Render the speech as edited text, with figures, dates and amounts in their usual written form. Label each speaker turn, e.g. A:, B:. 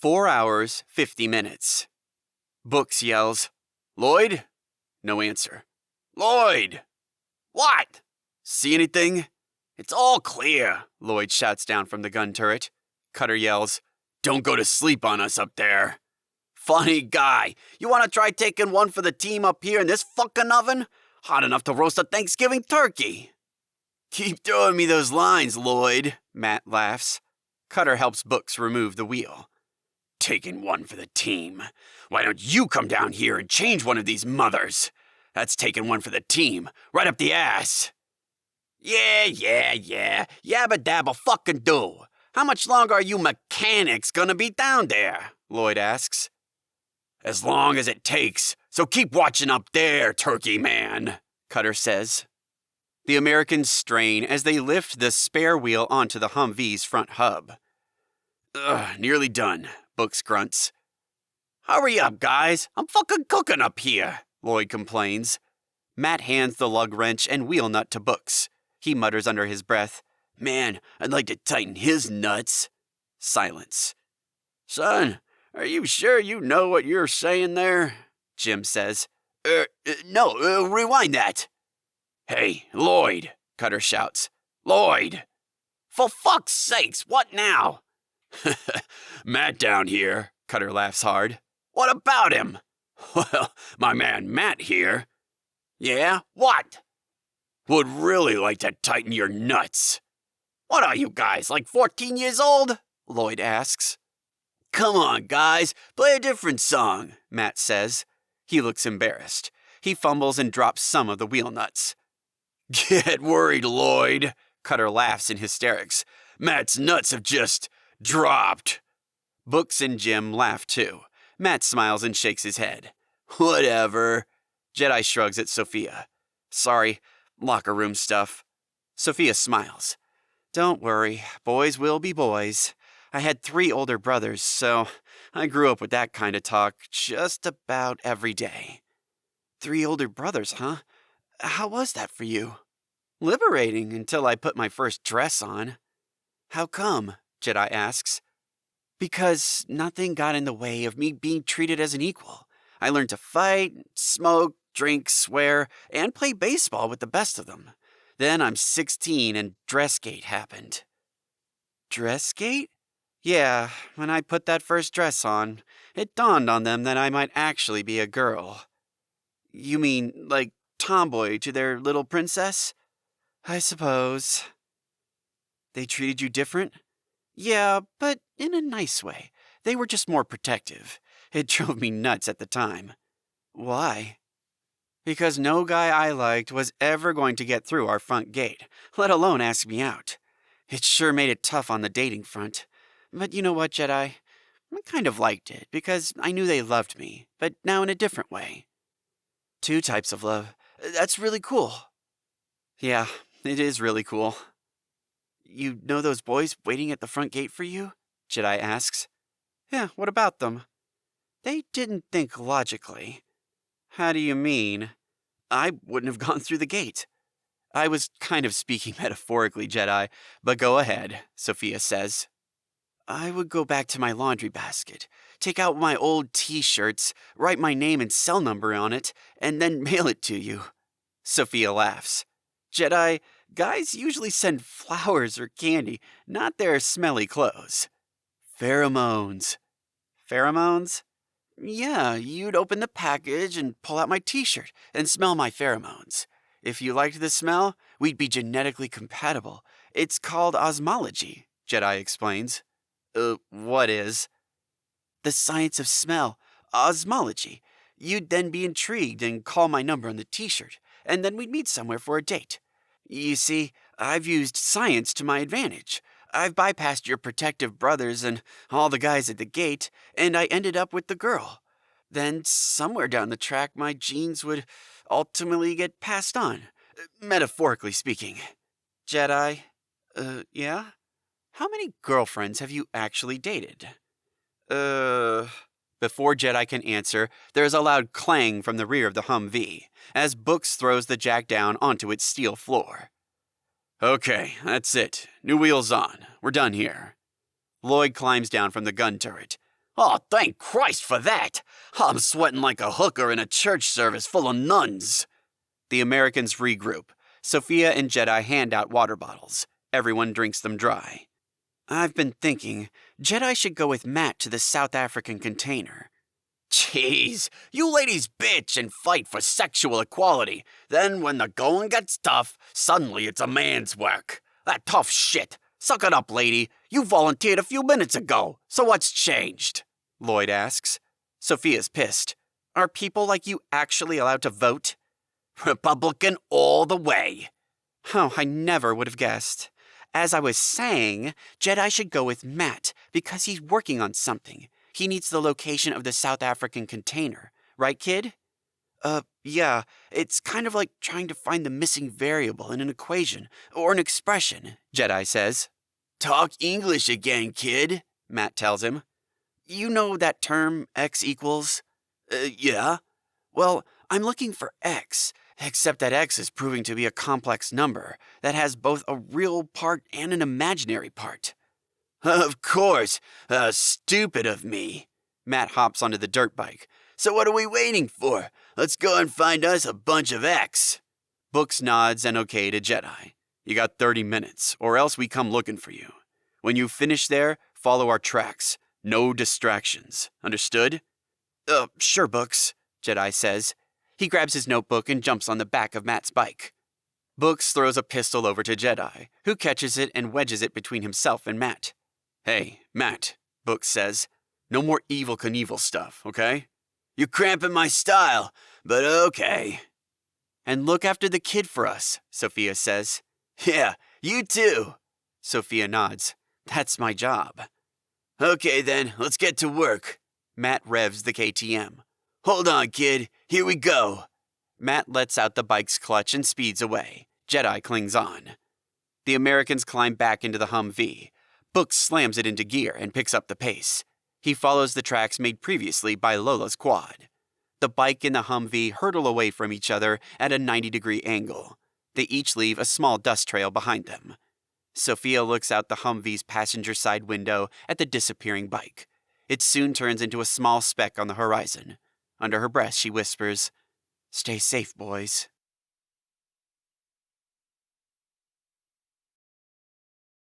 A: 4 hours, 50 minutes. Books yells, "Lloyd?" No answer. "Lloyd!" "What? See anything?" "It's all clear," Lloyd shouts down from the gun turret. Cutter yells, "Don't go to sleep on us up there." "Funny guy. You want to try taking one for the team up here in this fucking oven? Hot enough to roast a Thanksgiving turkey." "Keep throwing me those lines, Lloyd," Matt laughs. Cutter helps Books remove the wheel. "Taking one for the team. Why don't you come down here and change one of these mothers? That's taking one for the team, right up the ass." Yeah. Yabba dabba fucking do. How much longer are you mechanics gonna be down there?" Lloyd asks. "As long as it takes, so keep watching up there, turkey man," Cutter says. The Americans strain as they lift the spare wheel onto the Humvee's front hub. Nearly done," Books grunts. "Hurry up, guys. I'm fucking cooking up here," Lloyd complains. Matt hands the lug wrench and wheel nut to Books. He mutters under his breath, "Man, I'd like to tighten his nuts." Silence. "Son, are you sure you know what you're saying there?" Jim says. No, rewind that." "Hey, Lloyd," Cutter shouts. "Lloyd!" "For fuck's sakes, what now?" "Matt down here," Cutter laughs hard. "What about him?" "Well, my man Matt here." "Yeah, what?" "Would really like to tighten your nuts." "What are you guys, like 14 years old?" Lloyd asks. "Come on, guys, play a different song," Matt says. He looks embarrassed. He fumbles and drops some of the wheel nuts. "Get worried, Lloyd," Cutter laughs in hysterics. "Matt's nuts have just dropped." Books and Jim laugh too. Matt smiles and shakes his head. "Whatever." Jedi shrugs at Sophia. "Sorry, locker room stuff." Sophia smiles. "Don't worry, boys will be boys. I had 3 older brothers, so I grew up with that kind of talk just about every day." 3 older brothers, huh? How was that for you?" "Liberating until I put my first dress on." "How come?" Jedi asks. "Because nothing got in the way of me being treated as an equal. I learned to fight, smoke, drink, swear, and play baseball with the best of them. Then I'm 16 and Dressgate happened." "Dressgate?" "Yeah, when I put that first dress on, it dawned on them that I might actually be a girl." "You mean, like, tomboy to their little princess?" "I suppose." "They treated you different?" "Yeah, but in a nice way. They were just more protective. It drove me nuts at the time." "Why?" "Because no guy I liked was ever going to get through our front gate, let alone ask me out. It sure made it tough on the dating front. But you know what, Jedi? I kind of liked it, because I knew they loved me, but now in a different way." "2 types of love. That's really cool." "Yeah, it is really cool." "You know those boys waiting at the front gate for you?" Jedi asks. "Yeah, what about them?" "They didn't think logically." "How do you mean?" "I wouldn't have gone through the gate." "I was kind of speaking metaphorically, Jedi, but go ahead," Sophia says. "I would go back to my laundry basket, take out my old t-shirts, write my name and cell number on it, and then mail it to you." Sophia laughs. "Jedi, guys usually send flowers or candy, not their smelly clothes." "Pheromones." "Pheromones?" "Yeah, you'd open the package and pull out my t-shirt and smell my pheromones. If you liked the smell, we'd be genetically compatible. It's called osmology," Jedi explains. What is?" "The science of smell. Osmology. You'd then be intrigued and call my number on the t-shirt, and then we'd meet somewhere for a date. You see, I've used science to my advantage. I've bypassed your protective brothers and all the guys at the gate, and I ended up with the girl. Then, somewhere down the track, my genes would ultimately get passed on, metaphorically speaking." "Jedi, yeah? How many girlfriends have you actually dated?" Before Jedi can answer, there is a loud clang from the rear of the Humvee, as Books throws the jack down onto its steel floor. "Okay, that's it. New wheels on. We're done here." Lloyd climbs down from the gun turret. Oh, thank Christ for that! I'm sweating like a hooker in a church service full of nuns. The Americans regroup. Sophia and Jedi hand out water bottles. Everyone drinks them dry. I've been thinking, Jedi should go with Matt to the South African container. Jeez, you ladies bitch and fight for sexual equality. Then when the going gets tough, suddenly it's a man's work. That tough shit. Suck it up, lady. You volunteered a few minutes ago, so what's changed? Lloyd asks. Sophia's pissed. Are people like you actually allowed to vote? Republican all the way. Oh, I never would have guessed. As I was saying, Jedi should go with Matt because he's working on something. He needs the location of the South African container. Right, kid? Yeah. It's kind of like trying to find the missing variable in an equation or an expression, Jedi says. Talk English again, kid, Matt tells him. You know that term, x equals? Yeah. Well, I'm looking for x, except that x is proving to be a complex number that has both a real part and an imaginary part. Of course. Stupid of me. Matt hops onto the dirt bike. So what are we waiting for? Let's go and find us a bunch of X. Books nods and okay to Jedi. You got 30 minutes, or else we come looking for you. When you finish there, follow our tracks. No distractions. Understood? Sure, Books, Jedi says. He grabs his notebook and jumps on the back of Matt's bike. Books throws a pistol over to Jedi, who catches it and wedges it between himself and Matt. Hey, Matt, Books says. No more Evel Knievel stuff, okay? You're cramping my style, but okay. And look after the kid for us, Sophia says. Yeah, you too. Sophia nods. That's my job. Okay then, let's get to work. Matt revs the KTM. Hold on, kid. Here we go. Matt lets out the bike's clutch and speeds away. Jedi clings on. The Americans climb back into the Humvee. Books slams it into gear and picks up the pace. He follows the tracks made previously by Lola's quad. The bike and the Humvee hurtle away from each other at a 90-degree angle. They each leave a small dust trail behind them. Sophia looks out the Humvee's passenger side window at the disappearing bike. It soon turns into a small speck on the horizon. Under her breath, she whispers, "Stay safe, boys."